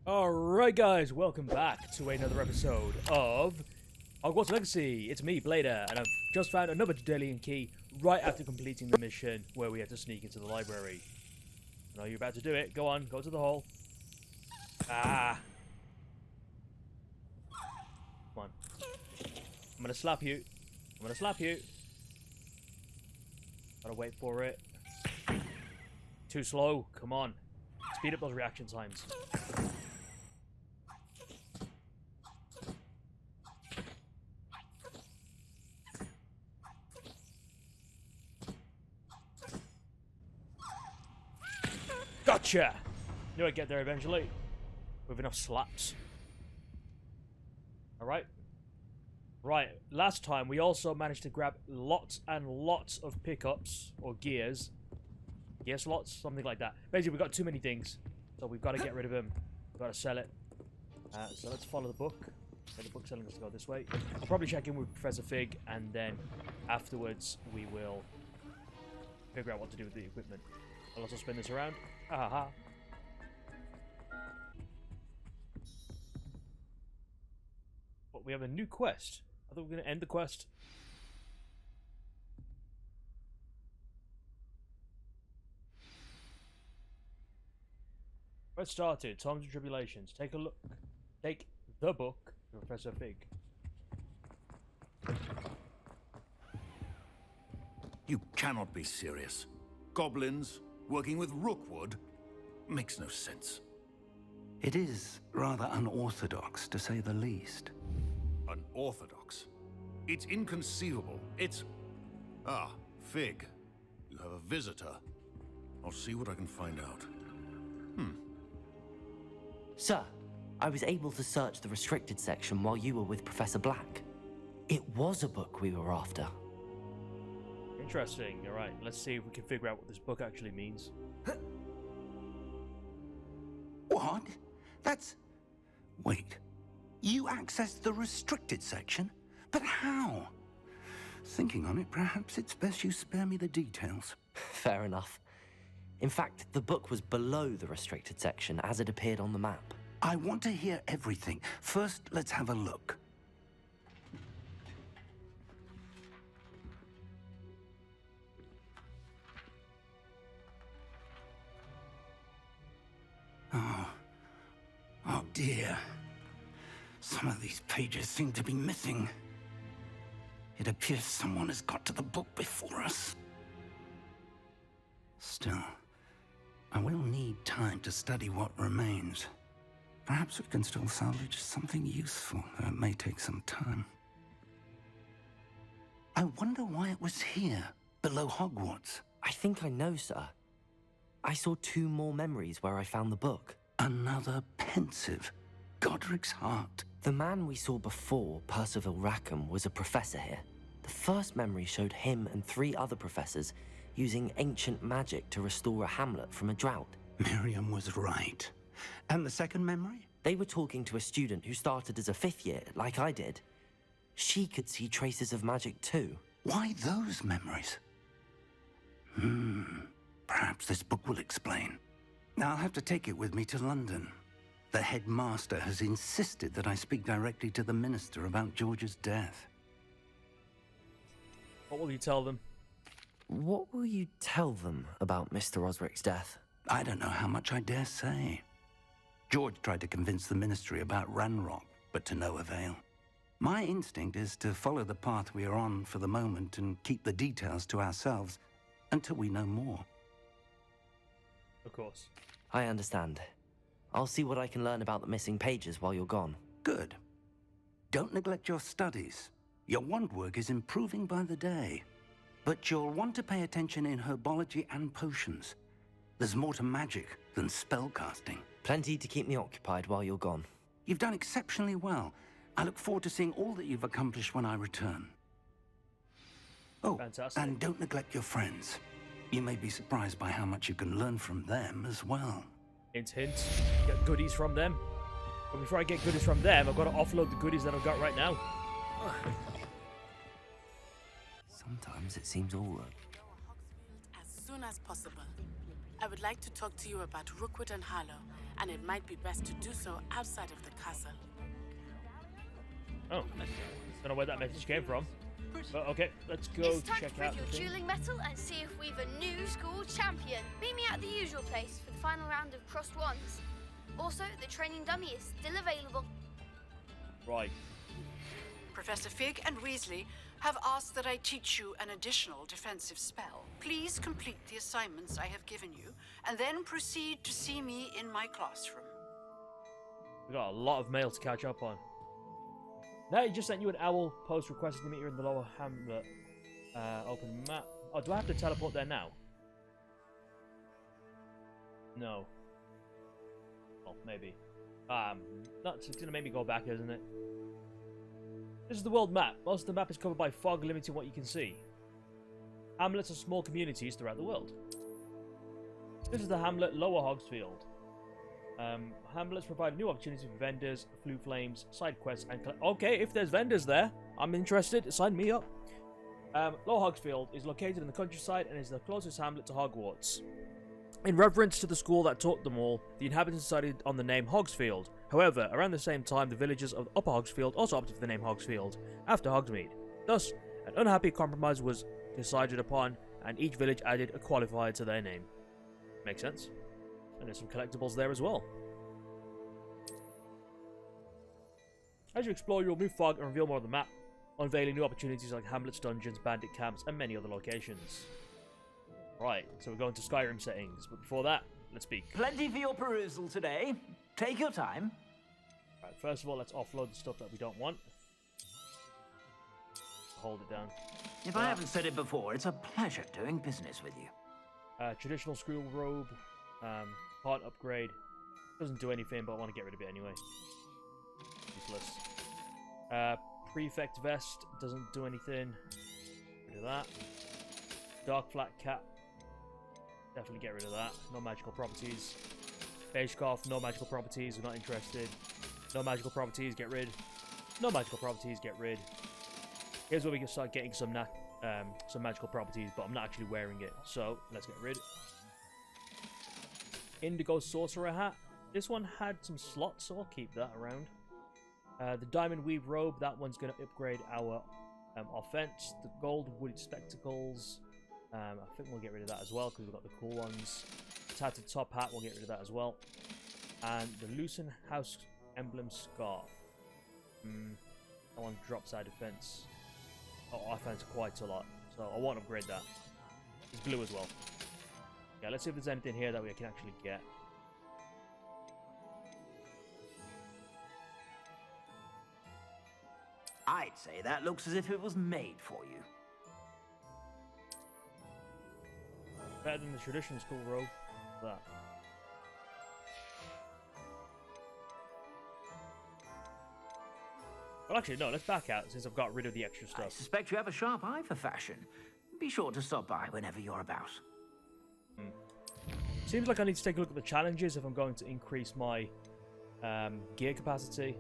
Alright guys, welcome back to another episode of Hogwarts Legacy. It's me, Blader, and I've just found another Daedalian key right after completing the mission where we had to sneak into the library. I know you're about to do it. Go on, go to the hall. Ah! Come on. I'm gonna slap you. I'm gonna slap you. Gotta wait for it. Too slow. Come on. Speed up those reaction times. Gotcha! Knew I'd get there eventually. With enough slaps. Alright. Right, last time we also managed to grab lots and lots of pickups, or gears. Gear slots? Something like that. Basically, we got too many things, so we've got to get rid of them. We've got to sell it. So let's follow the book. So the book's telling us to go this way. I'll probably check in with Professor Fig, and then afterwards we will figure out what to do with the equipment. I'll also spin this around. Ha ha. But we have a new quest. I thought we were going to end the quest. Quest started. Times and Tribulations. Take a look. Take the book to Professor Fig. You cannot be serious. Goblins working with Rookwood makes no sense. It is rather unorthodox, to say the least. Unorthodox? It's inconceivable. It's... Ah, Fig. You have a visitor. I'll see what I can find out. Sir, I was able to search the restricted section while you were with Professor Black. It was a book we were after. Interesting. Alright, let's see if we can figure out what this book actually means. What? That's... Wait. You accessed the restricted section? But how? Thinking on it, perhaps it's best you spare me the details. Fair enough. In fact, the book was below the restricted section as it appeared on the map. I want to hear everything. First, let's have a look. Oh dear. Some of these pages seem to be missing. It appears someone has got to the book before us. Still, I will need time to study what remains. Perhaps we can still salvage something useful, though it may take some time. I wonder why it was here, below Hogwarts. I think I know, sir. I saw 2 more memories where I found the book. Another pensive. Godric's heart. The man we saw before, Percival Rackham, was a professor here. The first memory showed him and 3 other professors using ancient magic to restore a hamlet from a drought. Miriam was right. And the second memory? They were talking to a student who started as a 5th year, like I did. She could see traces of magic too. Why those memories? Perhaps this book will explain. Now I'll have to take it with me to London. The headmaster has insisted that I speak directly to the minister about George's death. What will you tell them? What will you tell them about Mr. Osric's death? I don't know how much I dare say. George tried to convince the ministry about Ranrock, but to no avail. My instinct is to follow the path we are on for the moment and keep the details to ourselves until we know more. Of course. I understand. I'll see what I can learn about the missing pages while you're gone. Good. Don't neglect your studies. Your wand work is improving by the day. But you'll want to pay attention in herbology and potions. There's more to magic than spellcasting. Plenty to keep me occupied while you're gone. You've done exceptionally well. I look forward to seeing all that you've accomplished when I return. Oh, Fantastic. and don't neglect your friends. You may be surprised by how much you can learn from them as well. Hint, hint. Get goodies from them. But before I get goodies from them, I've got to offload the goodies that I've got right now. Sometimes it seems all right. As soon as possible. I would like to talk to you about Rookwood and Harlow, and it might be best to do so outside of the castle. Oh, don't know where that message came from. But okay, let's go It's time check to out prove the your thing. dueling mettle and see if we've a new school champion. Meet me at the usual place for the final round of crossed ones. Also, the training dummy is still available. Right. Professor Fig and Weasley have asked that I teach you an additional defensive spell. Please complete the assignments I have given you, and then proceed to see me in my classroom. We got a lot of mail to catch up on. Now, he just sent you an owl post requesting to meet you in the lower hamlet. Open map. Oh, do I have to teleport there now? No. Oh, maybe. That's gonna make me go back, isn't it? This is the world map. Most of the map is covered by fog, limiting what you can see. Hamlets are small communities throughout the world. This is the hamlet Lower Hogsfield. Hamlets provide new opportunities for vendors, flue flames, side quests, and okay, if there's vendors there, I'm interested. Sign me up. Lower Hogsfield is located in the countryside and is the closest hamlet to Hogwarts. In reverence to the school that taught them all, the inhabitants decided on the name Hogsfield. However, around the same time, the villagers of Upper Hogsfield also opted for the name Hogsfield, after Hogsmeade. Thus, an unhappy compromise was decided upon, and each village added a qualifier to their name. Makes sense. And there's some collectibles there as well. As you explore, you'll move fog and reveal more of the map, unveiling new opportunities like hamlets, dungeons, bandit camps, and many other locations. Right, so we're going to Skyrim settings, but before that, let's speak. Plenty for your perusal today. Take your time. Right, first of all, let's offload the stuff that we don't want. Hold it down. If I haven't said it before, it's a pleasure doing business with you. Traditional school robe, part upgrade. Doesn't do anything, but I want to get rid of it anyway. Useless. Prefect vest doesn't do anything. Get rid of that. Dark flat cap. Definitely get rid of that. No magical properties. Beige scarf, no magical properties. We're not interested. No magical properties, get rid. No magical properties, get rid. Here's where we can start getting some magical properties, but I'm not actually wearing it. So let's get rid. Indigo sorcerer hat. This one had some slots, so I'll keep that around. The diamond weave robe. That one's going to upgrade our offense. The gold wood spectacles. I think we'll get rid of that as well because we've got the cool ones. Tattered top hat, we'll get rid of that as well. And the Lucen House emblem scarf. That one drops our defense. Oh, offense quite a lot. So I won't upgrade that. It's blue as well. Yeah, let's see if there's anything here that we can actually get. I'd say that looks as if it was made for you. Better than the traditional school robe. That. Well, actually, no. Let's back out since I've got rid of the extra I stuff. suspect you have a sharp eye for fashion. Be sure to stop by whenever you're about. Seems like I need to take a look at the challenges if I'm going to increase my gear capacity.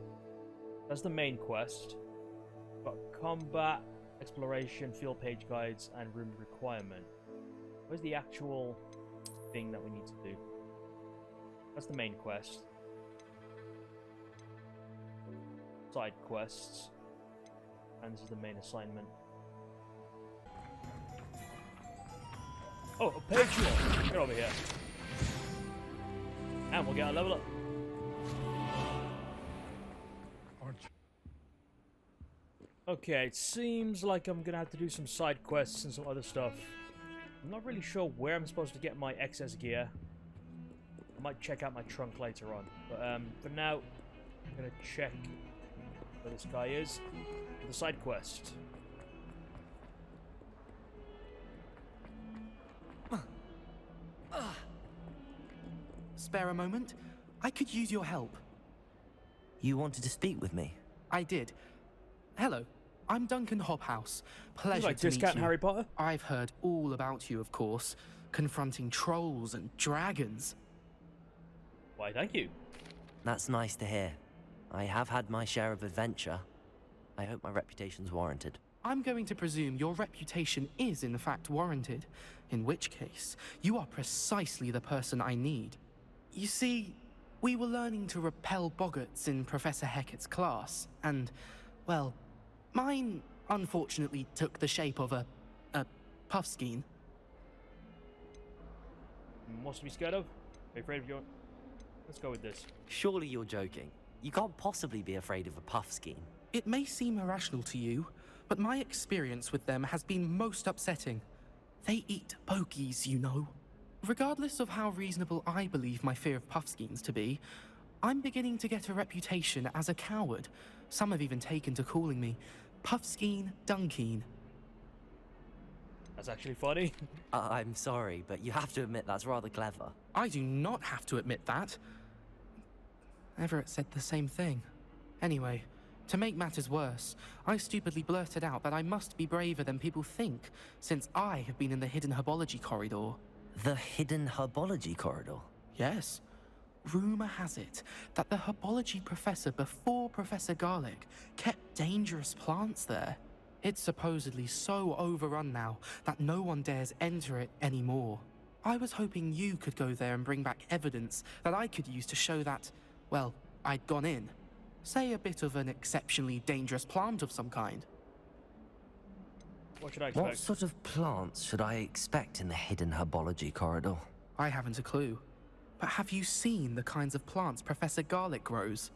That's the main quest. Got combat, exploration, field page guides, and room requirement. Where's the actual thing that we need to do? That's the main quest. Side quests. And this is the main assignment. Oh, a Patreon! Get over here. And we'll get a level up. Okay, it seems like I'm gonna have to do some side quests and some other stuff. I'm not really sure where I'm supposed to get my excess gear. I might check out my trunk later on. But for now, I'm gonna check where this guy is. The side quest. Spare a moment? I could use your help. You wanted to speak with me? I did. Hello, I'm Duncan Hobhouse. You Pleasure like to meet discount you. Harry Potter? I've heard all about you, of course, confronting trolls and dragons. Why, thank you. That's nice to hear. I have had my share of adventure. I hope my reputation's warranted. I'm going to presume your reputation is in fact warranted, in which case, you are precisely the person I need. You see, we were learning to repel boggarts in Professor Hecat's class, and, well, mine unfortunately took the shape of a puffskein. What's to be scared of? Are you afraid of your... Let's go with this. Surely you're joking. You can't possibly be afraid of a puffskein. It may seem irrational to you, but my experience with them has been most upsetting. They eat bogies, you know. Regardless of how reasonable I believe my fear of puffskeins to be, I'm beginning to get a reputation as a coward. Some have even taken to calling me Puffskeen Dunkeen. That's actually funny. I'm sorry, but you have to admit that's rather clever. I do not have to admit that. Everett said the same thing. Anyway, to make matters worse, I stupidly blurted out that I must be braver than people think, since I have been in the hidden herbology corridor. The hidden herbology corridor? Yes. Rumor has it that the herbology professor before Professor Garlic kept dangerous plants there. It's supposedly so overrun now that no one dares enter it anymore. I was hoping you could go there and bring back evidence that I could use to show that, well, I'd gone in. Say a bit of an exceptionally dangerous plant of some kind. What should I expect? What sort of plants should I expect in the hidden herbology corridor? I haven't a clue. But have you seen the kinds of plants Professor Garlic grows?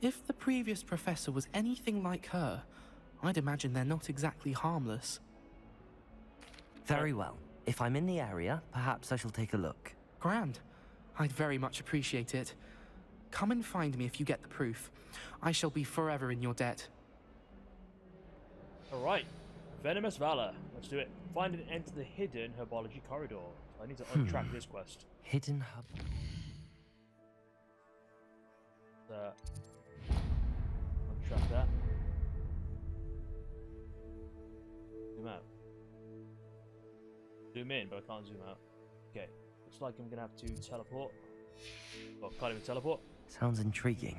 If the previous professor was anything like her, I'd imagine they're not exactly harmless. Very well. If I'm in the area, perhaps I shall take a look. Grand. I'd very much appreciate it. Come and find me if you get the proof. I shall be forever in your debt. Alright. Venomous Valor. Let's do it. Find and enter the hidden herbology corridor. I need to untrack this quest. Hidden herb... Untrack that. Zoom out. Zoom in, but I can't zoom out. Okay. Looks like I'm gonna have to teleport. Oh, can't even teleport. Sounds intriguing.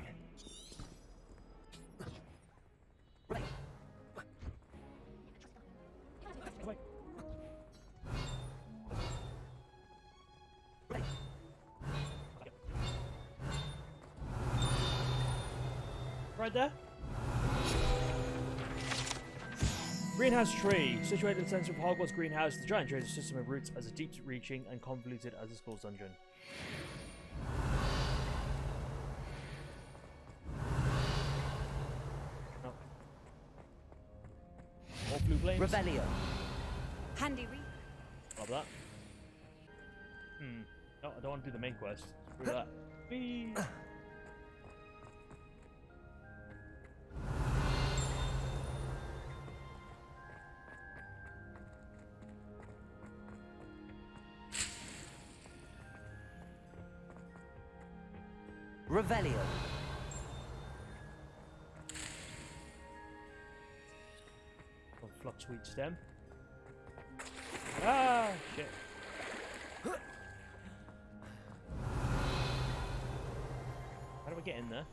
Right there. Greenhouse tree. Situated in the center of Hogwarts greenhouse, the giant tree is a system of roots as deep-reaching and convoluted as the school's dungeon. Oh. More blue flames. Revelio. Handy read. Love that. No, I don't want to do the main quest. Screw that. Whee! Revelio. Flux sweet stem. Ah, shit. How do I get in there?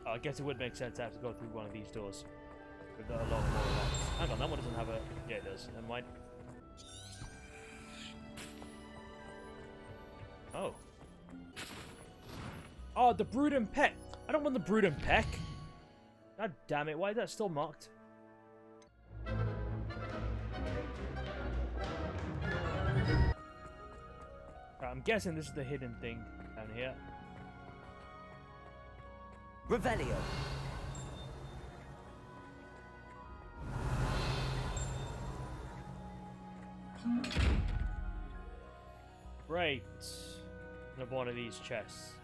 Oh, I guess it would make sense to have to go through one of these doors. With a lot more locks. Hang on, that one doesn't have a... Yeah, it does. Never mind. Oh. Oh, the Brood and Peck. I don't want the Brood and Peck. God damn it, why is that still marked? Right, I'm guessing this is the hidden thing down here. Revelio. Great. Another one of these chests.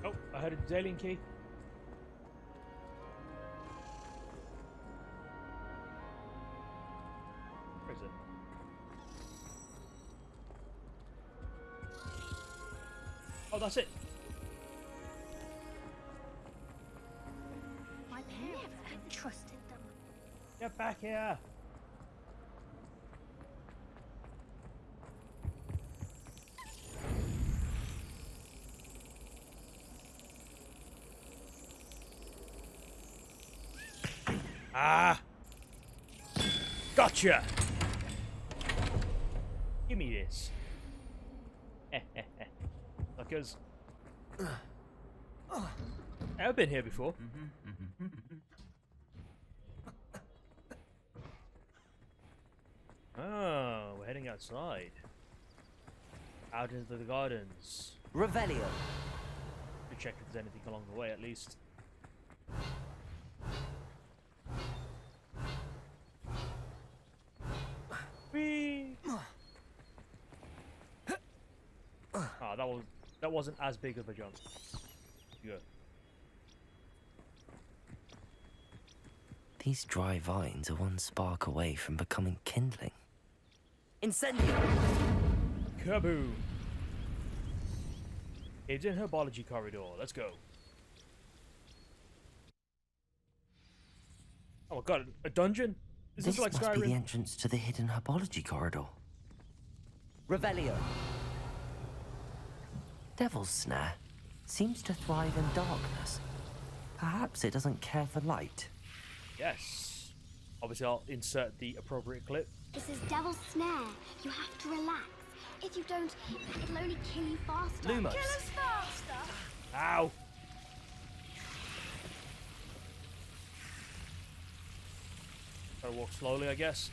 Oh, I heard a Daedalian key. Where is it? Oh, that's it. My parents never trusted them. Get back here. Ah! Gotcha! Give me this. Because I've been here before. Oh, we're heading outside. Out into the gardens. Revelio. To check if there's anything along the way, at least. Whee! Oh, that wasn't as big of a jump. Good. These dry vines are one spark away from becoming kindling. Incendio! Kaboom! It's in herbology corridor. Let's go. Oh my god, a dungeon? Is this like must Skyrim? be the entrance to the hidden herbology corridor. Revelio. Devil's Snare seems to thrive in darkness. Perhaps it doesn't care for light. Yes. Obviously, I'll insert the appropriate clip. This is Devil's Snare. You have to relax. If you don't, it'll only kill you faster. Lumos. Kill us faster! Ow! Gotta walk slowly, I guess.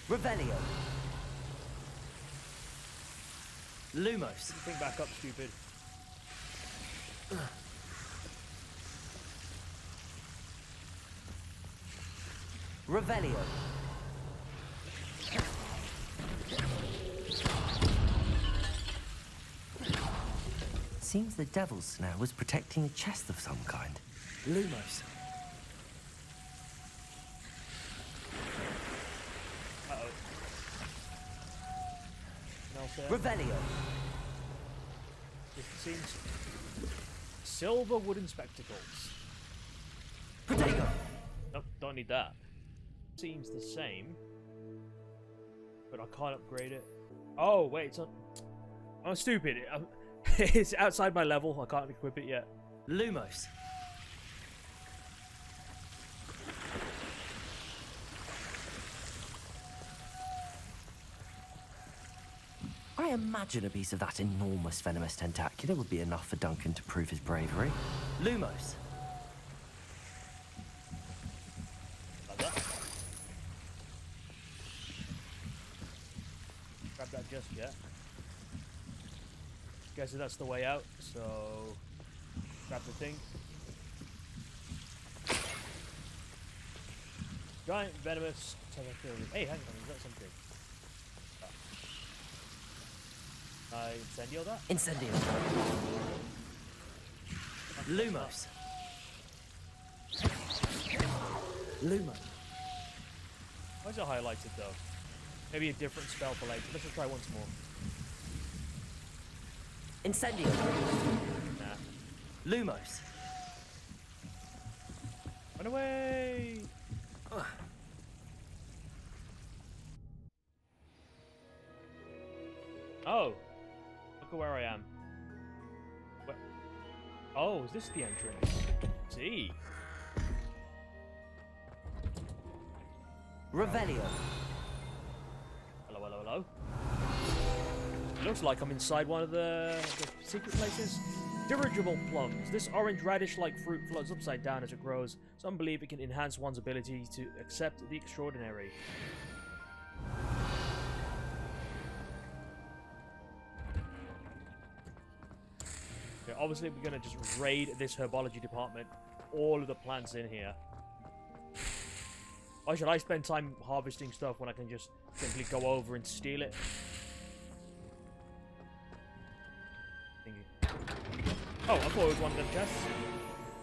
Revelio. Lumos. Think back up, stupid. Revelio. Seems the Devil's Snare was protecting a chest of some kind. Lumos. Uh-oh. Revelio. It seems... Silver wooden spectacles. Protego. Nope, don't need that. Seems the same. But I can't upgrade it. Oh, wait, it's on... I'm stupid. It's outside my level. I can't equip it yet. Lumos. I imagine a piece of that enormous venomous tentacular would be enough for Duncan to prove his bravery. Lumos. Like that. Grab that just yet. Guessing that's the way out, so grab the thing. Giant venomous tentacular. Hey, hang on, is that something? I incendio that? Incendio. Lumos. Lumo. Why is it highlighted though? Maybe a different spell for later. Let's just try once more. Incendio. Nah. Lumos. Run away! Oh! Look at where I am. Where? Oh, is this the entrance? See? Revelio. Hello, hello, hello. It looks like I'm inside one of the secret places. Dirigible plums. This orange radish-like fruit floats upside down as it grows. Some believe it can enhance one's ability to accept the extraordinary. Okay, obviously we're gonna just raid this herbology department. All of the plants in here. Why should I spend time harvesting stuff when I can just simply go over and steal it? Oh, I thought it was one of them chests.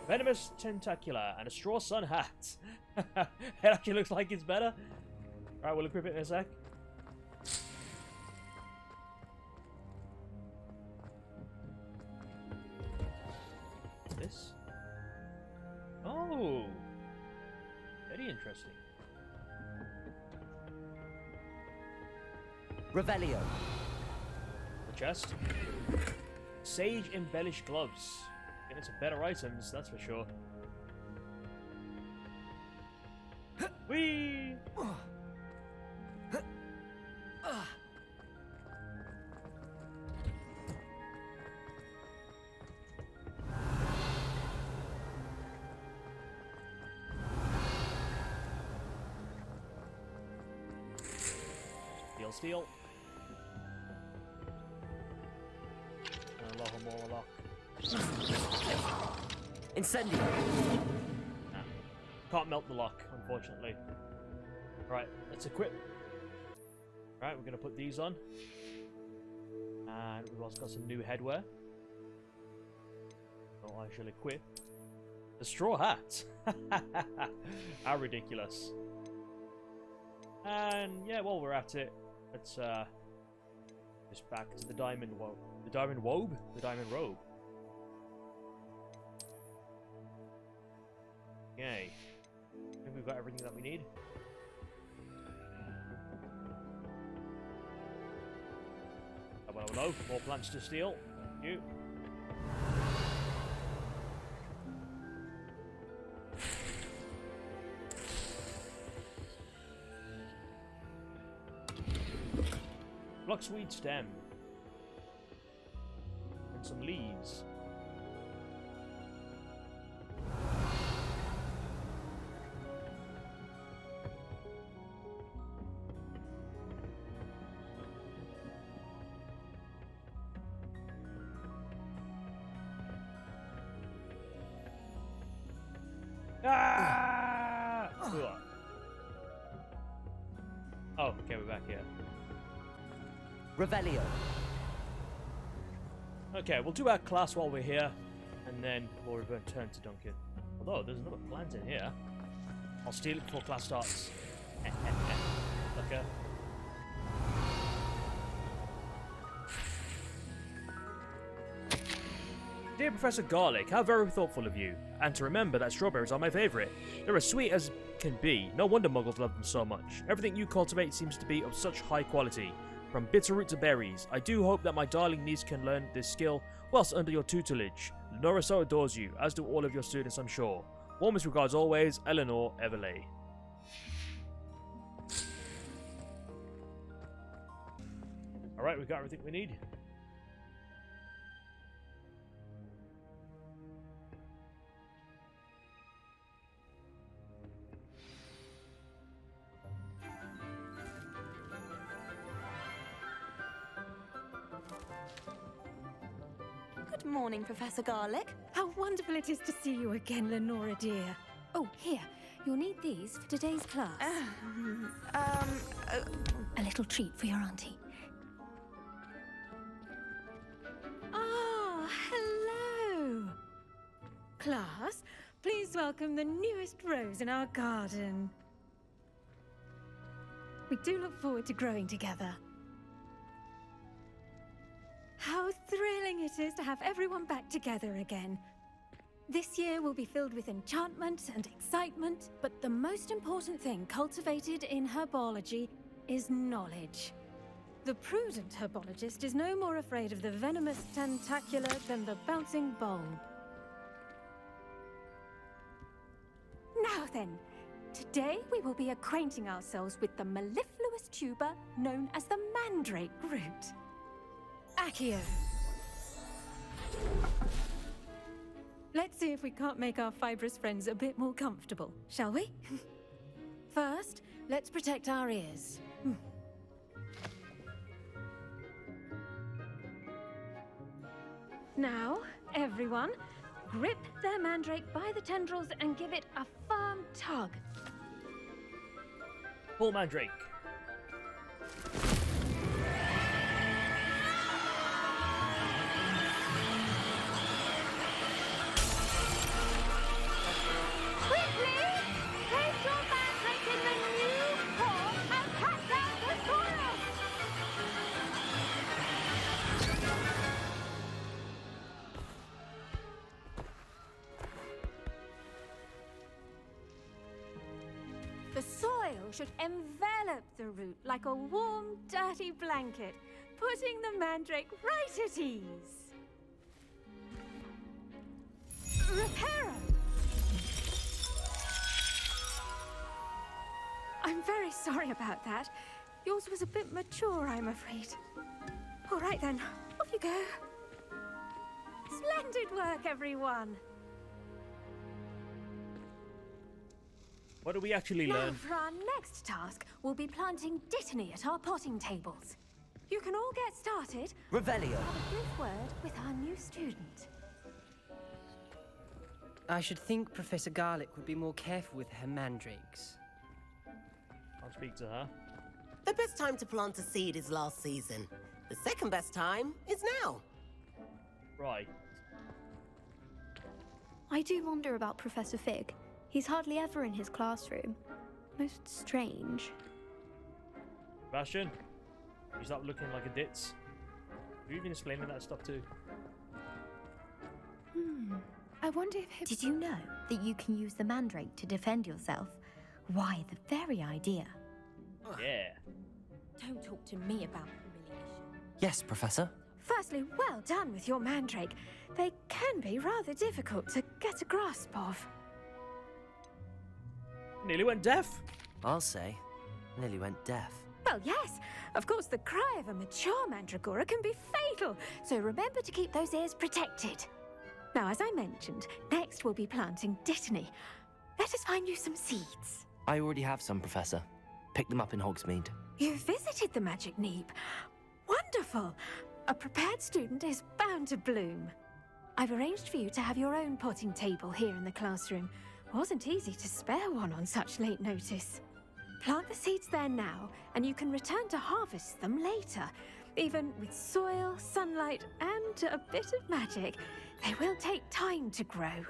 Venomous tentacular and a straw sun hat. It actually looks like it's better. Alright, we'll equip it in a sec. This? University. Revelio. The chest. Sage embellished gloves. Getting some better items, that's for sure. Whee! Steal. Incendio. Nah. Can't melt the lock, unfortunately. Right, let's equip. Right, we're gonna put these on. And we've also got some new headwear. So I shall equip the straw hat. How ridiculous. And yeah, while we're at it, let's just back to the diamond robe. The diamond robe? The diamond robe. Okay. I think we've got everything that we need. Hello, more plants to steal. Thank you. Bloxweed stem. And some leaves. Ah! Oh, okay, we're back here. Revelio. Okay, we'll do our class while we're here, and then we'll return to Duncan. Although, there's another plant in here. I'll steal it before class starts. Okay. Dear Professor Garlic, how very thoughtful of you. And to remember that strawberries are my favourite. They're as sweet as can be. No wonder muggles love them so much. Everything you cultivate seems to be of such high quality. From bitterroot to berries. I do hope that my darling niece can learn this skill whilst under your tutelage. Lenora so adores you, as do all of your students, I'm sure. Warmest regards always, Eleanor Everley. Alright, we've got everything we need. Good morning, Professor Garlic. How wonderful it is to see you again, Lenora dear. Oh, here. You'll need these for today's class. A little treat for your auntie. Ah, hello. Class, please welcome the newest rose in our garden. We do look forward to growing together. How thrilling it is to have everyone back together again. This year will be filled with enchantment and excitement, but the most important thing cultivated in herbology is knowledge. The prudent herbologist is no more afraid of the venomous tentacula than the bouncing bulb. Now then, today we will be acquainting ourselves with the mellifluous tuber known as the mandrake root. Accio. Let's see if we can't make our fibrous friends a bit more comfortable, shall we? First, let's protect our ears. Now, everyone, grip their mandrake by the tendrils and give it a firm tug. Pull mandrake. should envelop the root like a warm, dirty blanket, putting the mandrake right at ease. Reparo! I'm very sorry about that. Yours was a bit mature, I'm afraid. All right then, off you go. Splendid work, everyone. What do we actually Now, learn? for our next task, we'll be planting Dittany at our potting tables. You can all get started. Revelio. Have a brief word with our new student. I should think Professor Garlick would be more careful with her mandrakes. I'll speak to her. The best time to plant a seed is last season. The second best time is now. Right. I do wonder about Professor Fig. He's hardly ever in his classroom. Most strange. Sebastian, you stop looking like a ditz. Have you been explaining that stuff too? I wonder if Did you know that you can use the mandrake to defend yourself? Why, the very idea. Yeah. Don't talk to me about humiliation. Yes, Professor. Firstly, well done with your mandrake. They can be rather difficult to get a grasp of. Nearly went deaf. I'll say. Nearly went deaf. Well, yes. Of course, the cry of a mature mandragora can be fatal, so remember to keep those ears protected. Now, as I mentioned, next we'll be planting Dittany. Let us find you some seeds. I already have some, Professor. Picked them up in Hogsmeade. You visited the Magic Neep. Wonderful. A prepared student is bound to bloom. I've arranged for you to have your own potting table here in the classroom. Wasn't easy to spare one on such late notice. Plant the seeds there now, and you can return to harvest them later. Even with soil, sunlight, and a bit of magic, they will take time to grow.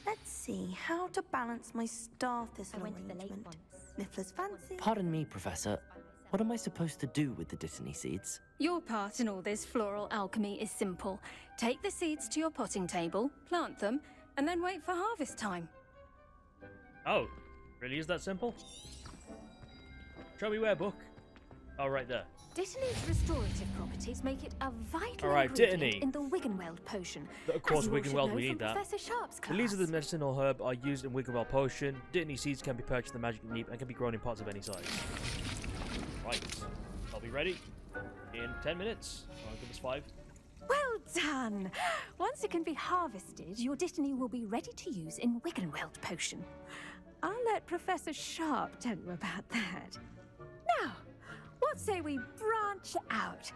Let's see how to balance my star thistle arrangement. Miffler's fancy. Pardon me, Professor. What am I supposed to do with the Dittany seeds? Your part in all this floral alchemy is simple. Take the seeds to your potting table, plant them, and then wait for harvest time. Oh, really is that simple? Show me where, book. Oh, right there. Dittany's restorative properties make it a vital All right, ingredient Dittany. in the Wiggenweld potion. Of course, as you all should Wiggenweld, know we from need that. Professor Sharp's The class. leaves of the medicinal herb are used in Wiggenweld potion. Dittany seeds can be purchased in the Magic Neep and can be grown in pots of any size. Right, I'll be ready in 10 minutes. I'll give us 5. Well done! Once it can be harvested, your Dittany will be ready to use in Wiggenweld potion. I'll let Professor Sharp tell you about that. Now, what say we branch out?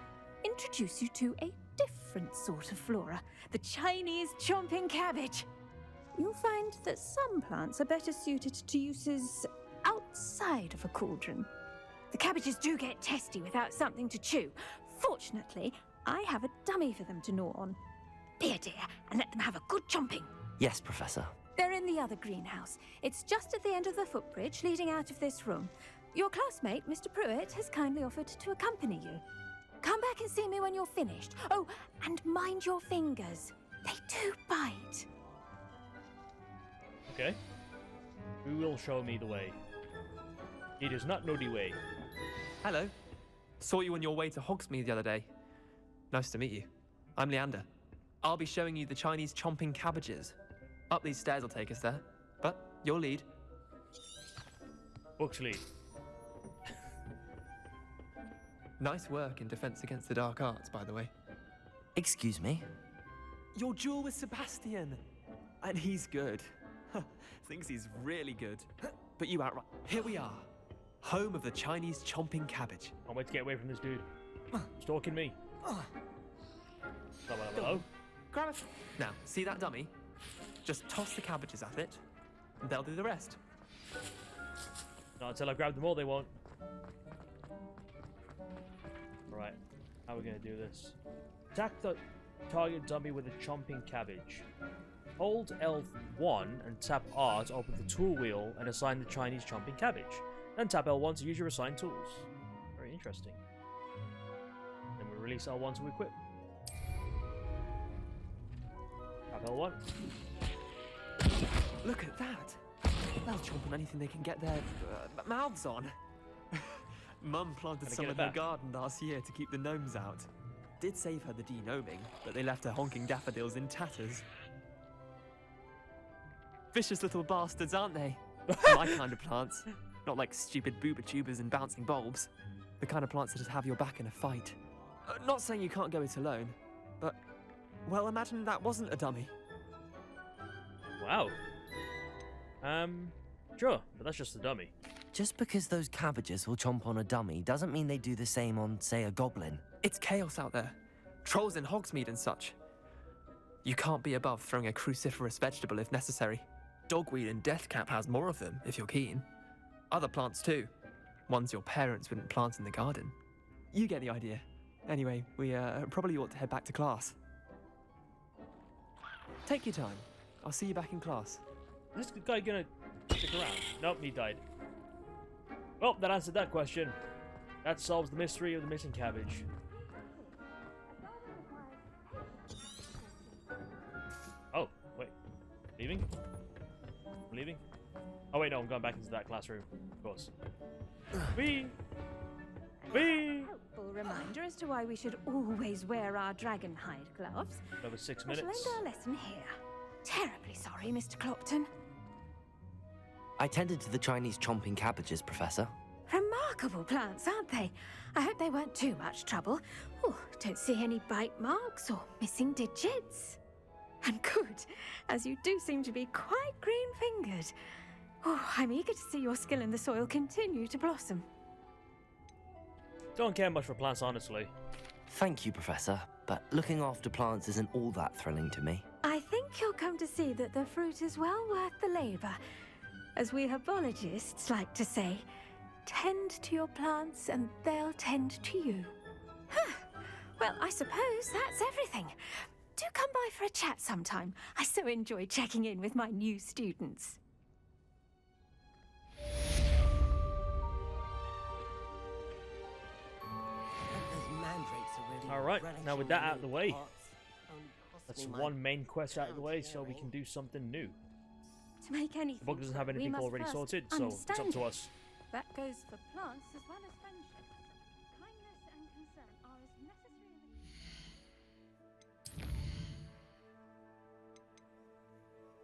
Introduce you to a different sort of flora, the Chinese chomping cabbage. You'll find that some plants are better suited to uses outside of a cauldron. The cabbages do get testy without something to chew. Fortunately, I have a dummy for them to gnaw on. Here, dear, and let them have a good chomping. Yes, Professor. They're in the other greenhouse. It's just at the end of the footbridge leading out of this room. Your classmate, Mr. Pruitt, has kindly offered to accompany you. Come back and see me when you're finished. Oh, and mind your fingers. They do bite. Okay. Who will show me the way? He does not know the way. Hello. Saw you on your way to Hogsmeade the other day. Nice to meet you. I'm Leander. I'll be showing you the Chinese chomping cabbages. Up these stairs will take us there. But your lead. Book's lead. Nice work in Defense Against the Dark Arts, by the way. Excuse me? Your duel with Sebastian. And he's good. Thinks he's really good. But you outright. Here we are. Home of the Chinese chomping cabbage. Can't wait to get away from this dude. Stalking me. Hello? Grab it. Now, see that dummy? Just toss the cabbages at it, and they'll do the rest. Not until I grab them all, they won't. Right, how are we going to do this? Attack the target dummy with a chomping cabbage. Hold L1 and tap R to open the tool wheel and assign the Chinese chomping cabbage. Then tap L1 to use your assigned tools. Very interesting. Then we release L1 to equip. Tap L1. Look at that. They'll chomp on anything they can get their mouths on. Mum planted Gotta some get in it her back. garden last year to keep the gnomes out. Did save her the de-gnoming, but they left her honking daffodils in tatters. Vicious little bastards, aren't they? My kind of plants. Not like stupid booba tubers and bouncing bulbs. The kind of plants that just have your back in a fight. Not saying you can't go it alone, but, well, imagine that wasn't a dummy. Wow. Sure, but that's just a dummy. Just because those cabbages will chomp on a dummy doesn't mean they do the same on, say, a goblin. It's chaos out there. Trolls in Hogsmeade and such. You can't be above throwing a cruciferous vegetable if necessary. Dogweed and Deathcap has more of them, if you're keen. Other plants too. Ones your parents wouldn't plant in the garden. You get the idea. Anyway, we probably ought to head back to class. Take your time. I'll see you back in class. Is this guy gonna stick around? Nope, he died. Well, that answered that question. That solves the mystery of the missing cabbage. Oh, wait. Leaving? I'm leaving? Oh, wait, no, I'm going back into that classroom. Of course. Whee! Whee! Helpful reminder as to why we should always wear our dragon hide gloves. Another 6 We shall minutes. end our lesson here. Terribly sorry, Mr. Clopton. I tended to the Chinese chomping cabbages, Professor. Remarkable plants, aren't they? I hope they weren't too much trouble. Oh, don't see any bite marks or missing digits. And good, as you do seem to be quite green-fingered. Oh, I'm eager to see your skill in the soil continue to blossom. Don't care much for plants, honestly. Thank you, Professor, but looking after plants isn't all that thrilling to me. I think you'll come to see that the fruit is well worth the labor. As we herbologists like to say, tend to your plants and they'll tend to you. Huh. Well, I suppose that's everything. Do come by for a chat sometime. I so enjoy checking in with my new students. Alright, now with that out of the way, that's one main quest out of the way, so we can do something new. To make anything, The book doesn't have we anything must already first sorted, so it's up to understand us. it. That goes for plants as well as friendship. Kindness and concern are as necessary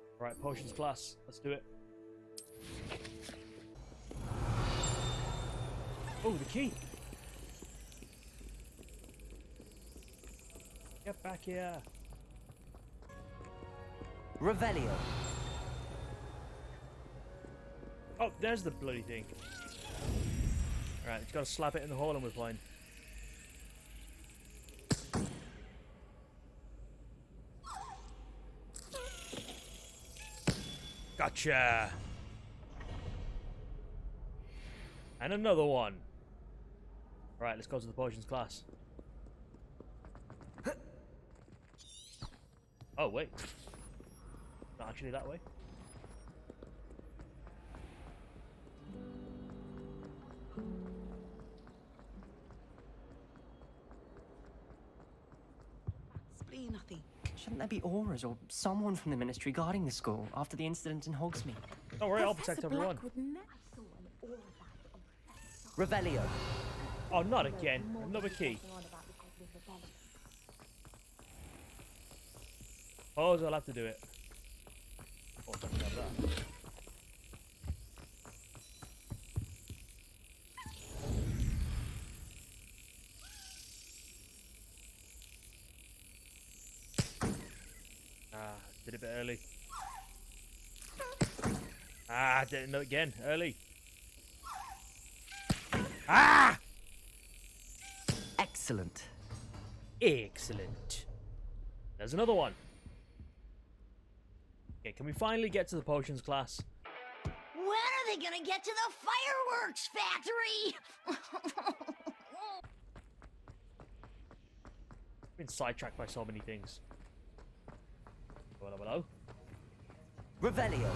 as... Alright, potions class, let's do it. Oh, the key! Get back here! Revelio. Oh, there's the bloody thing. Alright, just gotta slap it in the hole and we're fine. Gotcha! And another one. Alright, let's go to the potions class. Oh, wait. Not actually that way. Spleen, I think. Shouldn't there be auras or someone from the ministry guarding the school after the incident in Hogsmeade? Don't worry, I'll protect everyone. Revelio. Oh, not again. Another key. Oh, I'll have to do it. Oh, I can have that. Did it a bit early. Did it again, early. Excellent. Excellent. There's another one. Okay, can we finally get to the potions class? When are they gonna get to the fireworks factory? Been sidetracked by so many things. Hello, hello. Revelio.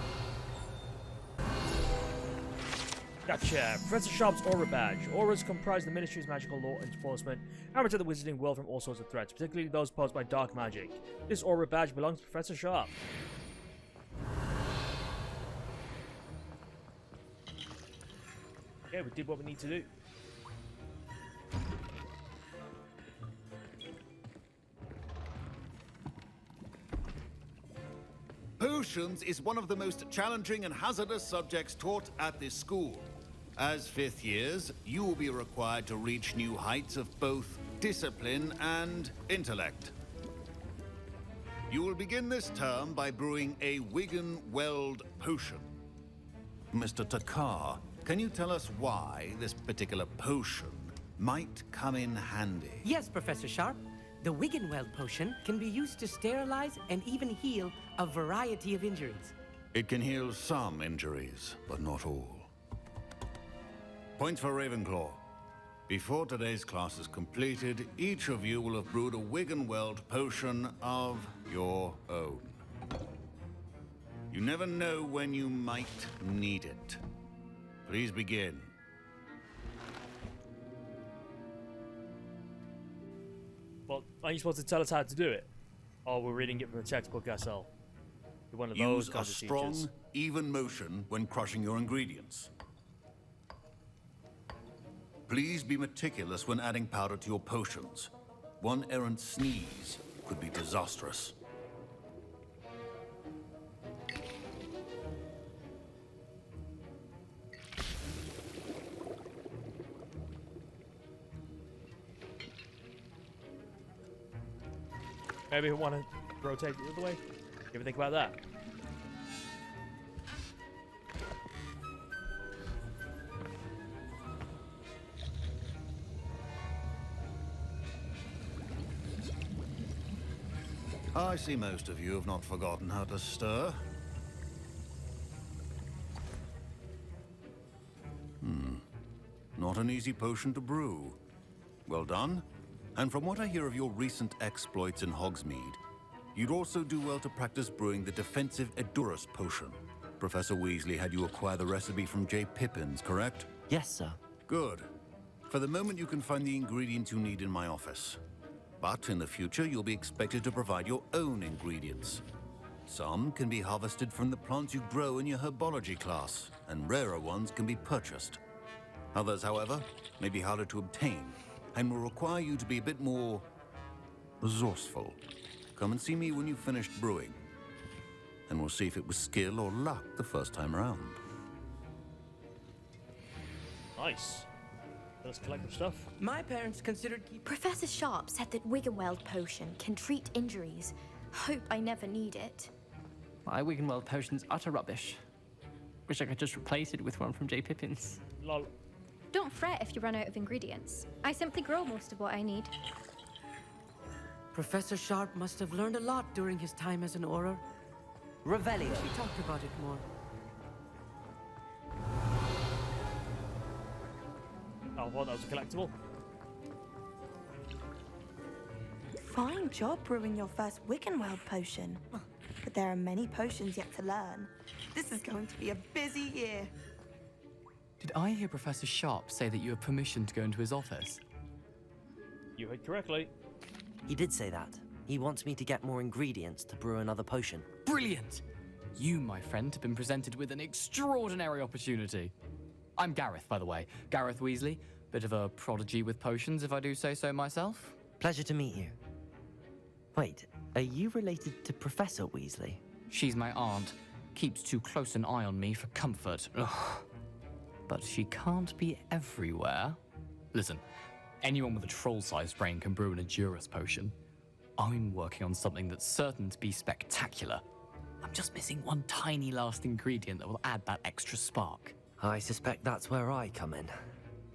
Gotcha. Professor Sharp's Aura Badge. Auras comprise the Ministry's magical law enforcement and protect the wizarding world from all sorts of threats, particularly those posed by dark magic. This Aura Badge belongs to Professor Sharp. Yeah, we did what we need to do. Potions is one of the most challenging and hazardous subjects taught at this school. As fifth years, you will be required to reach new heights of both discipline and intellect. You will begin this term by brewing a Wigan Weld potion. Mr. Takar, can you tell us why this particular potion might come in handy? Yes, Professor Sharp. The Wiggenweld potion can be used to sterilize and even heal a variety of injuries. It can heal some injuries, but not all. Points for Ravenclaw. Before today's class is completed, each of you will have brewed a Wiggenweld potion of your own. You never know when you might need it. Please begin. Well, are you supposed to tell us how to do it? Or we're reading it from the textbook ourselves? You're one of those Use a kinds of strong, teachers. even motion when crushing your ingredients. Please be meticulous when adding powder to your potions. One errant sneeze could be disastrous. Maybe we want to rotate the other way? You ever think about that? I see most of you have not forgotten how to stir. Not an easy potion to brew. Well done. And from what I hear of your recent exploits in Hogsmeade, you'd also do well to practice brewing the defensive Edurus potion. Professor Weasley had you acquire the recipe from J. Pippin's, correct? Yes, sir. Good. For the moment, you can find the ingredients you need in my office. But in the future, you'll be expected to provide your own ingredients. Some can be harvested from the plants you grow in your herbology class, and rarer ones can be purchased. Others, however, may be harder to obtain, and will require you to be a bit more resourceful. Come and see me when you've finished brewing, and we'll see if it was skill or luck the first time around. Nice. Let's collect the stuff. My parents considered Professor Sharp said that Wiggenweld potion can treat injuries. Hope I never need it. My Wiggenweld potion's utter rubbish. Wish I could just replace it with one from J. Pippin's. Lol. Don't fret if you run out of ingredients. I simply grow most of what I need. Professor Sharp must have learned a lot during his time as an Auror. Revelio. We talked about it more. Oh, well, that was a collectible. Fine job brewing your first Wiggenweld potion. But there are many potions yet to learn. This is going to be a busy year. Did I hear Professor Sharp say that you have permission to go into his office? You heard correctly. He did say that. He wants me to get more ingredients to brew another potion. Brilliant! You, my friend, have been presented with an extraordinary opportunity. I'm Gareth, by the way. Gareth Weasley. Bit of a prodigy with potions, if I do say so myself. Pleasure to meet you. Wait, are you related to Professor Weasley? She's my aunt. Keeps too close an eye on me for comfort. Ugh. But she can't be everywhere. Listen, anyone with a troll-sized brain can brew an Edurus potion. I'm working on something that's certain to be spectacular. I'm just missing one tiny last ingredient that will add that extra spark. I suspect that's where I come in.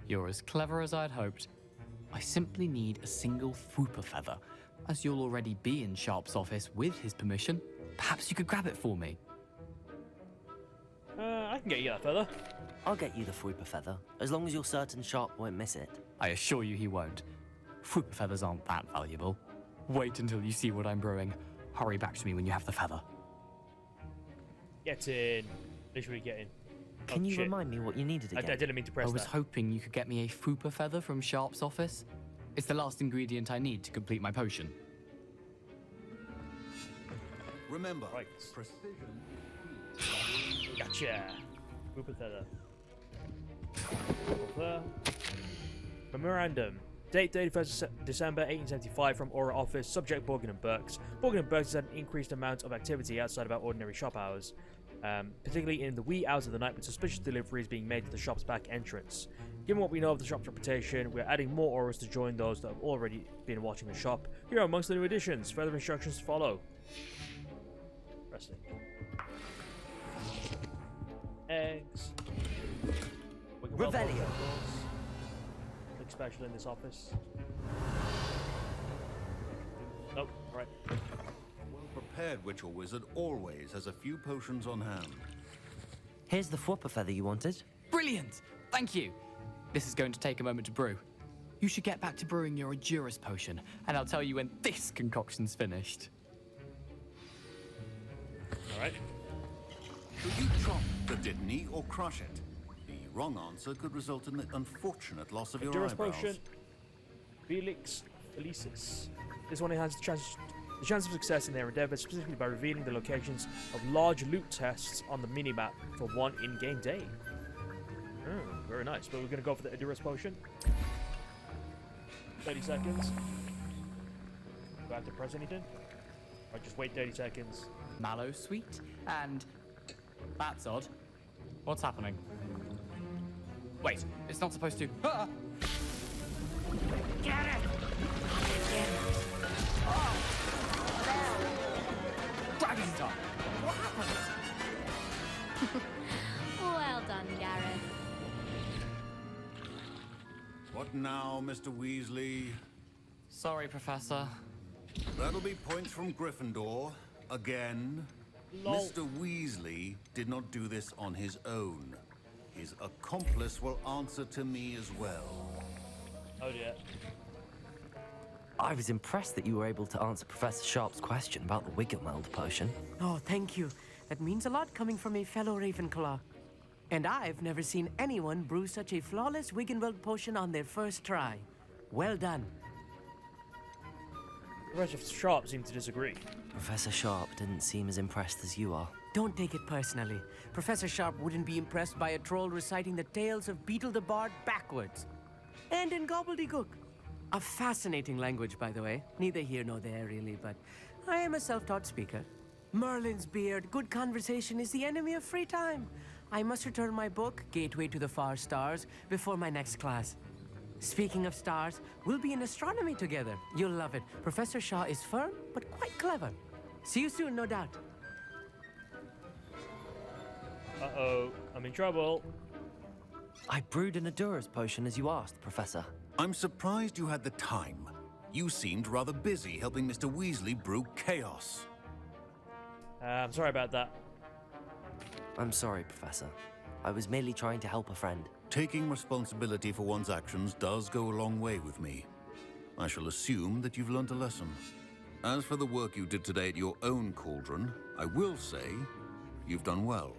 You're as clever as I'd hoped. I simply need a single Fwooper feather. As you'll already be in Sharp's office with his permission, perhaps you could grab it for me. I can get you that feather. I'll get you the Fwooper feather, as long as you're certain Sharp won't miss it. I assure you he won't. Fwooper feathers aren't that valuable. Wait until you see what I'm brewing. Hurry back to me when you have the feather. Get in. Literally get in. Can you remind me what you needed again? I didn't mean to press I was that. hoping you could get me a Fwooper feather from Sharp's office. It's the last ingredient I need to complete my potion. Remember, right. Precision. Gotcha. Fwooper feather. There. Memorandum. Date 31st December 1875 from Aura Office. Subject Borgin and Burks. Borgin and Burks has had an increased amount of activity outside of our ordinary shop hours, particularly in the wee hours of the night with suspicious deliveries being made to the shop's back entrance. Given what we know of the shop's reputation, we're adding more auras to join those that have already been watching the shop. Here are amongst the new additions. Further instructions to follow. Interesting. Eggs. Revelio. Nothing special in this office. Nope, right. Well-prepared witch or wizard always has a few potions on hand. Here's the Fwopper feather you wanted. Brilliant! Thank you. This is going to take a moment to brew. You should get back to brewing your Edurus potion, and I'll tell you when this concoction's finished. Alright. Should you chop the Dittany or crush it? The wrong answer could result in the unfortunate loss of your Edurus eyebrows. potion. Felix Felicis. This one has the chance of success in their endeavor, specifically by revealing the locations of large loot tests on the minimap for one in-game day. Oh, very nice. But we're going to go for the Edurus potion. 30 seconds. Do I have to press anything? Or just wait 30 seconds? Mallow sweet, and that's odd. What's happening? Wait, it's not supposed to. Ah! Get it! Oh! Dragon time! What happened? Well done, Gareth. What now, Mr. Weasley? Sorry, Professor. That'll be points from Gryffindor. Again. Lol. Mr. Weasley did not do this on his own. His accomplice will answer to me as well. Oh dear. I was impressed that you were able to answer Professor Sharp's question about the Wiggenweld potion. Oh, thank you. That means a lot coming from a fellow Ravenclaw. And I've never seen anyone brew such a flawless Wiggenweld potion on their first try. Well done. Professor Sharp seemed to disagree. Professor Sharp didn't seem as impressed as you are. Don't take it personally. Professor Sharp wouldn't be impressed by a troll reciting the tales of Beetle the Bard backwards. And in gobbledygook. A fascinating language, by the way. Neither here nor there, really, but I am a self-taught speaker. Merlin's beard, good conversation is the enemy of free time. I must return my book, Gateway to the Far Stars, before my next class. Speaking of stars, we'll be in astronomy together. You'll love it. Professor Shaw is firm, but quite clever. See you soon, no doubt. Uh-oh, I'm in trouble. I brewed an Edurus potion as you asked, Professor. I'm surprised you had the time. You seemed rather busy helping Mr. Weasley brew chaos. I'm sorry about that. I'm sorry, Professor. I was merely trying to help a friend. Taking responsibility for one's actions does go a long way with me. I shall assume that you've learned a lesson. As for the work you did today at your own cauldron, I will say you've done well.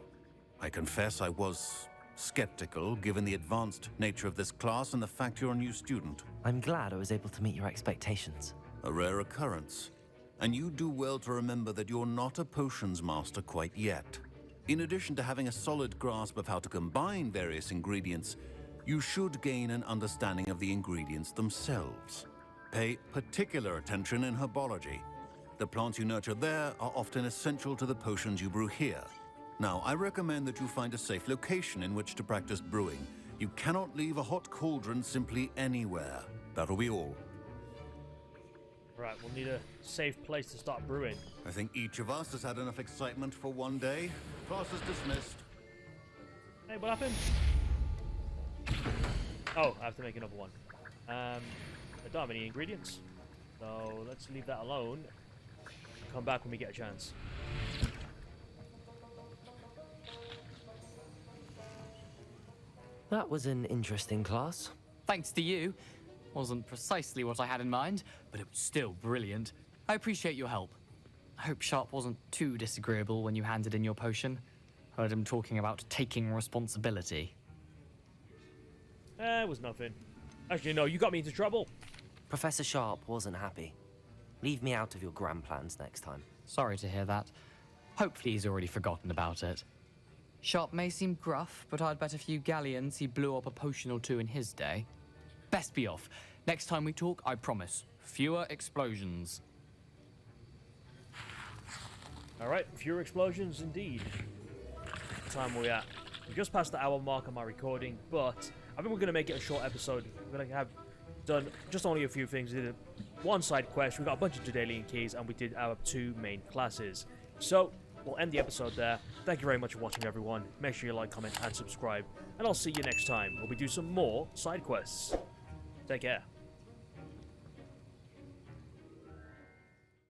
I confess I was skeptical, given the advanced nature of this class and the fact you're a new student. I'm glad I was able to meet your expectations. A rare occurrence. And you do well to remember that you're not a potions master quite yet. In addition to having a solid grasp of how to combine various ingredients, you should gain an understanding of the ingredients themselves. Pay particular attention in herbology. The plants you nurture there are often essential to the potions you brew here. Now, I recommend that you find a safe location in which to practice brewing. You cannot leave a hot cauldron simply anywhere. That'll be all. Right, we'll need a safe place to start brewing. I think each of us has had enough excitement for one day. Class is dismissed. Hey, what happened? Oh, I have to make another one. I don't have any ingredients. So let's leave that alone. Come back when we get a chance. That was an interesting class. Thanks to you. Wasn't precisely what I had in mind, but it was still brilliant. I appreciate your help. I hope Sharp wasn't too disagreeable when you handed in your potion. Heard him talking about taking responsibility. It was nothing. Actually, no, you got me into trouble. Professor Sharp wasn't happy. Leave me out of your grand plans next time. Sorry to hear that. Hopefully he's already forgotten about it. Sharp may seem gruff, but I'd bet a few galleons he blew up a potion or two in his day. Best be off. Next time we talk, I promise, fewer explosions. Alright, fewer explosions indeed. What time are we at? We just passed the hour mark on my recording, but I think we're going to make it a short episode. We're going to have done just only a few things. We did one side quest, we got a bunch of Daedalian keys, and we did our 2 main classes. So, we'll end the episode there. Thank you very much for watching, everyone. Make sure you like, comment, and subscribe. And I'll see you next time, where we do some more side quests. Take care.